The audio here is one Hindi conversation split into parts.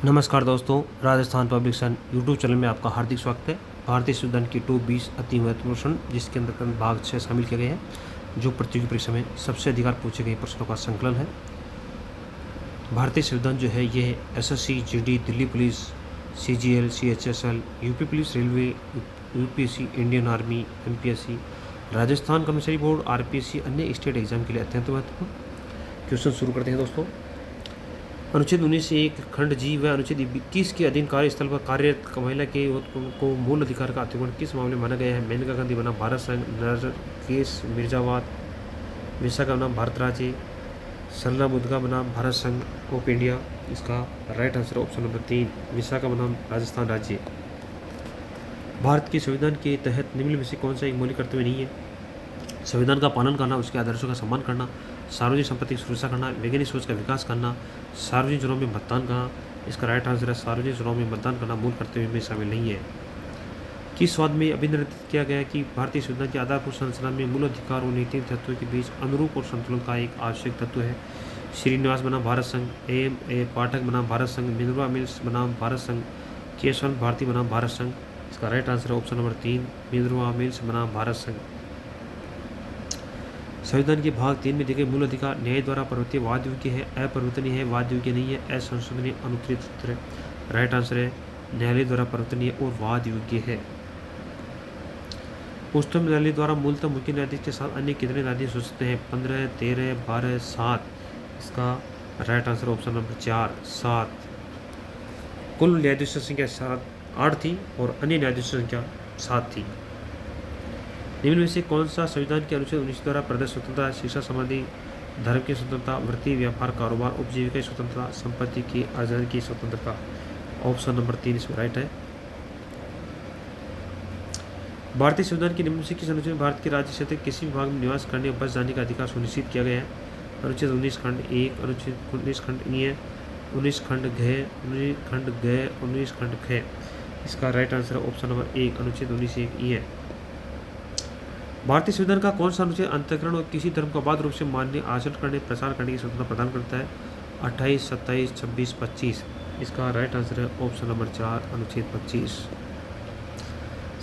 नमस्कार दोस्तों, राजस्थान पब्लिक सन यूट्यूब चैनल में आपका हार्दिक स्वागत है। भारतीय संविधान की टॉप 20 अति महत्वपूर्ण प्रश्न जिसके अंतर्गत भाग 6 शामिल किए गए हैं, जो प्रतियोगी परीक्षा में सबसे अधिक बार पूछे गए प्रश्नों का संकलन है। भारतीय संविधान जो है ये SSC, GD, Delhi police, CGL, CHSL, UP police, railway, UPSC, Indian army, MPSC, Rajasthan कर्मचारी बोर्ड, आरपीएससी, अन्य स्टेट एग्जाम के लिए अत्यंत महत्वपूर्ण। क्वेश्चन शुरू करते हैं दोस्तों। अनुच्छेद 19(1) खंड जी व अनुच्छेद 21 के अधीन कार्यस्थल पर कार्यरत महिला के को मूल अधिकार का अतिक्रमण किस मामले में माना गया है? मेनका गांधी बनाम भारत संघ, नरकेश मिर्जावाद, विशाखा बनाम भारत राज्य, सरला मुद्गा बनाम भारत संघ ऑफ इंडिया। इसका right answer option number 3, Vishakha बनाम राजस्थान राज्य। भारत के संविधान के तहत निम्न में से कौन सा एक मौलिक कर्तव्य नहीं है? संविधान का पालन करना, उसके आदर्शों का सम्मान करना, सार्वजनिक संपत्ति की सुरक्षा करना, वैज्ञानिक सोच का विकास करना, सार्वजनिक चुनाव में मतदान करना। इसका राइट आंसर है सार्वजनिक चुनाव में मतदान करना मूल कर्तव्य में शामिल नहीं है। किस स्वाद में अभिनंदित किया गया कि भारतीय संविधान की आधारभूत संरचना में मूल अधिकार और नैतिक तत्वों के बीच अनुरूप और संतुलन का एक आवश्यक तत्व है? श्रीनिवास बनाम भारत संघ, ए पाठक बनाम भारत संघ, मिनर्वा मिल्स बनाम भारत संघ, केशवंत भारती बनाम भारत संघ। इसका राइट आंसर है ऑप्शन नंबर 3, मिनर्वा मिल्स बनाम भारत संघ। संविधान के भाग 3 में दिए गए मूल अधिकार न्याय द्वारा परिवर्तनीय वाद योग्य है, अपरिवर्तनीय है, वाद योग्य नहीं है, असंशोधनीय, अनुत्तरित सूत्र है। राइट आंसर है न्यायालय द्वारा परिवर्तनीय और वाद योग्य है। उच्चतम न्यायालय द्वारा मूलतः मुख्य न्यायाधीश के साथ अन्य कितने न्यायाधीश हो सकते हैं? 15, 13, 12, 7। इसका राइट आंसर ऑप्शन नंबर 4, 7। कुल न्यायाधीशों की संख्या 8 थी और अन्य न्यायाधीशों की संख्या 7 थी। निम्न में से कौन सा संविधान के अनुच्छेद 19 द्वारा प्रदत्त स्वतंत्रता, शिक्षा संबंधी, धर्म की स्वतंत्रता, वृत्ति, व्यापार, कारोबार, उपजीविका की स्वतंत्रता, संपत्ति की अर्जन की स्वतंत्रता? ऑप्शन नंबर 3 इसमें राइट है। भारतीय संविधान के निम्न से किस अनुच्छेद में भारत के राज्य क्षेत्र किसी विभाग में निवास करने और बस जाने का अधिकार सुनिश्चित किया गया है? अनुच्छेद 19 खंड 1, अनुच्छेद 19 खंड ई, 19 खंड घ, 19 खंड ग, 19 खंड ख। इसका राइट आंसर ऑप्शन नंबर 1, अनुच्छेद 19(1) ई है। भारतीय संविधान का कौन सा अनुच्छेद अंतःकरण और किसी धर्म को अबाध रूप से मानने, आचरण करने, प्रसार करने की स्वतंत्रता प्रदान करता है? 28, 27, 26, 25। इसका राइट आंसर है ऑप्शन नंबर 4, अनुच्छेद 25।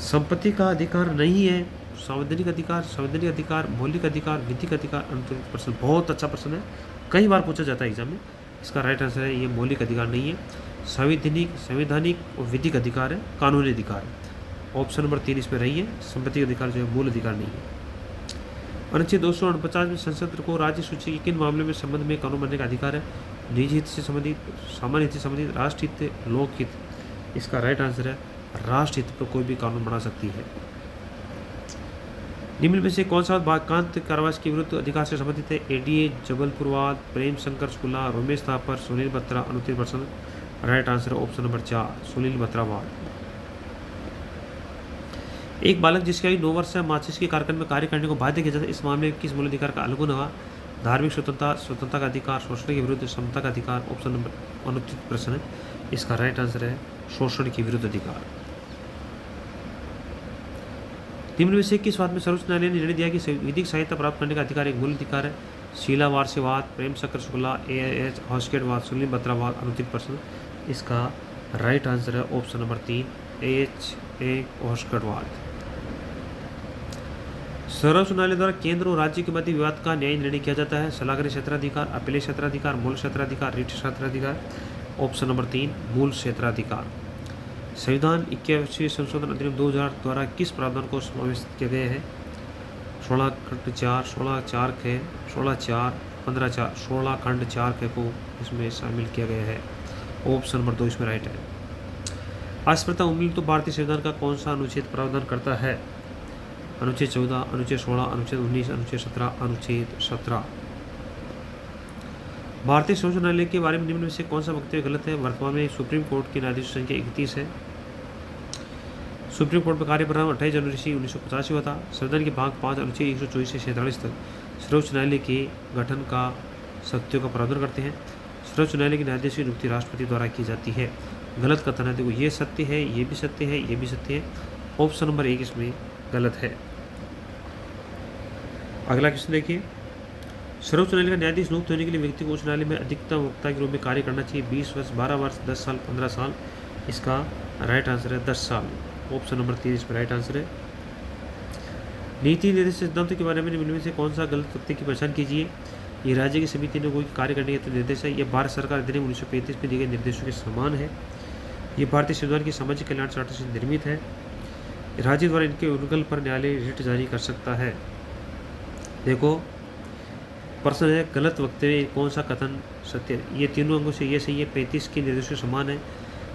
संपत्ति का अधिकार नहीं है। संवैधानिक अधिकार, मौलिक अधिकार, विधिक अधिकार, अनुच्छेद प्रश्न बहुत अच्छा प्रश्न है, कई बार पूछा जाता है एग्जाम में। इसका राइट आंसर है ये मौलिक अधिकार नहीं है, संवैधानिक और विधिक अधिकार है, कानूनी अधिकार है। ऑप्शन नंबर 3 इसमें रही है। संपत्ति का अधिकार जो है मूल अधिकार नहीं है। अनुच्छेद 249 में संसद को राज्य सूची के किन मामलों में संबंध में कानून बनने का अधिकार है? निजी हित से संबंधित, सामान्य हित से संबंधित, राष्ट्रहित, लोकहित। इसका राइट आंसर है राष्ट्रहित पर कोई भी कानून बना सकती है। निम्न में से कौन सा वाक्यांश कारावास के विरुद्ध अधिकार से संबंधित है? एडीए, जबलपुरवाद, प्रेम शंकर शुक्ला, रोमेश थापर, सुनील बत्रा, अनुत्तीर्ण प्रश्न। Right answer option number 4, Sunil बत्रावाद। एक बालक जिसकी आयु 9 वर्ष है माचिस के कारखाने में कार्य करने को बाध्य किया जाता है, इस मामले में किस मूल अधिकार का उल्लंघन होगा? धार्मिक स्वतंत्रता का अधिकार, शोषण के विरुद्ध समता का अधिकार। ऑप्शन नंबर अनुचित प्रश्न है। इसका राइट आंसर है शोषण के विरुद्ध अधिकार। निम्न में से किस बात में सर्वोच्च न्यायालय ने निर्णय दिया कि विधिक सहायता प्राप्त करने का अधिकार एक मूल अधिकार है? शीला वारसेवाद, प्रेम शंकर शुक्ला, एएच हॉस्केटवाद, सुनील बत्रावाद, अनुचित प्रश्न। इसका राइट आंसर है ऑप्शन नंबर 3, एएच हॉस्केटवाद। सर्वोच्च न्यायालय द्वारा केंद्र और राज्य के मध्य विवाद का न्याय निर्णय किया जाता है? सलाहकारी क्षेत्राधिकार, अपीलीय क्षेत्राधिकार, मूल क्षेत्राधिकार, रिट क्षेत्राधिकार। ऑप्शन नंबर 3, मूल क्षेत्राधिकार। संविधान 21वें संशोधन अधिनियम 2000 द्वारा किस प्रावधान को समावेश किया गया है? 16 खंड 4, 16 4 ख, 16 4, 15 4, 16 खंड 4 ख को इसमें शामिल किया गया है। ऑप्शन नंबर 2 इसमें राइट है। अस्पृश्यता उम्मीद तो भारतीय संविधान का कौन सा अनुच्छेद प्रावधान करता है? अनुच्छेद 14, अनुच्छेद 16, अनुच्छेद 19, अनुच्छेद 17, अनुच्छेद 17। भारतीय सर्वोच्च न्यायालय के बारे में निम्न में से कौन सा वक्तव्य गलत है? वर्तमान में सुप्रीम कोर्ट के न्यायाधीश संख्या 31 है। सुप्रीम कोर्ट का कार्य प्रारंभ 28 जनवरी 1985 हुआ था। संविधान के भाग 5 अनुच्छेद 124 से 47 तक सर्वोच्च न्यायालय के गठन का शक्तियों का प्रावधान करते हैं। सर्वोच्च न्यायालय के न्यायाधीश की नियुक्ति राष्ट्रपति द्वारा की जाती है। गलत कथन है, देखो ये सत्य है, ये भी सत्य है, ये भी सत्य है। ऑप्शन नंबर 1 इसमें गलत है। अगला क्वेश्चन देखिए। सर्वोच्च न्यायालय का न्यायाधीश नियुक्त होने के लिए व्यक्ति को उच्च न्यायालय में अधिकतम वक्ता के रूप में कार्य करना चाहिए। 20 वर्ष, 12 वर्ष, 10 साल, 15 साल। इसका राइट आंसर है 10 साल। ऑप्शन नंबर 3 इसमें राइट आंसर है। नीति निर्देश सिद्धांतों के बारे में निम्न में से कौन सा गलत वक्तव्य की पहचान कीजिए। ये राज्य की समिति ने कोई कार्य करने के निर्देश है। ये भारत सरकार अधिनियम 1935 में दिए गए निर्देशों के समान है। ये भारतीय संविधान की सामाजिक कल्याण चार्टर से निर्मित है। राज्य द्वारा इनके उल्लंघन पर न्यायालय रिट जारी कर सकता है। देखो प्रश्न है गलत वक्तव्य कौन सा कथन सत्य है। ये तीनों अंगों से ये सही है। 35 के निर्देशों के समान है।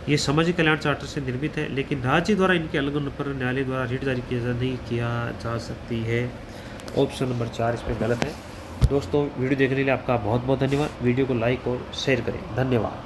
ये सामाजिक कल्याण चार्टर से निर्मित है, लेकिन राज्य द्वारा इनके उल्लंघन पर न्यायालय द्वारा रिट जारी नहीं किया जा सकती है। ऑप्शन नंबर 4 इसमें गलत है। दोस्तों वीडियो देखने के लिए आपका बहुत बहुत धन्यवाद। वीडियो को लाइक और शेयर करें। धन्यवाद।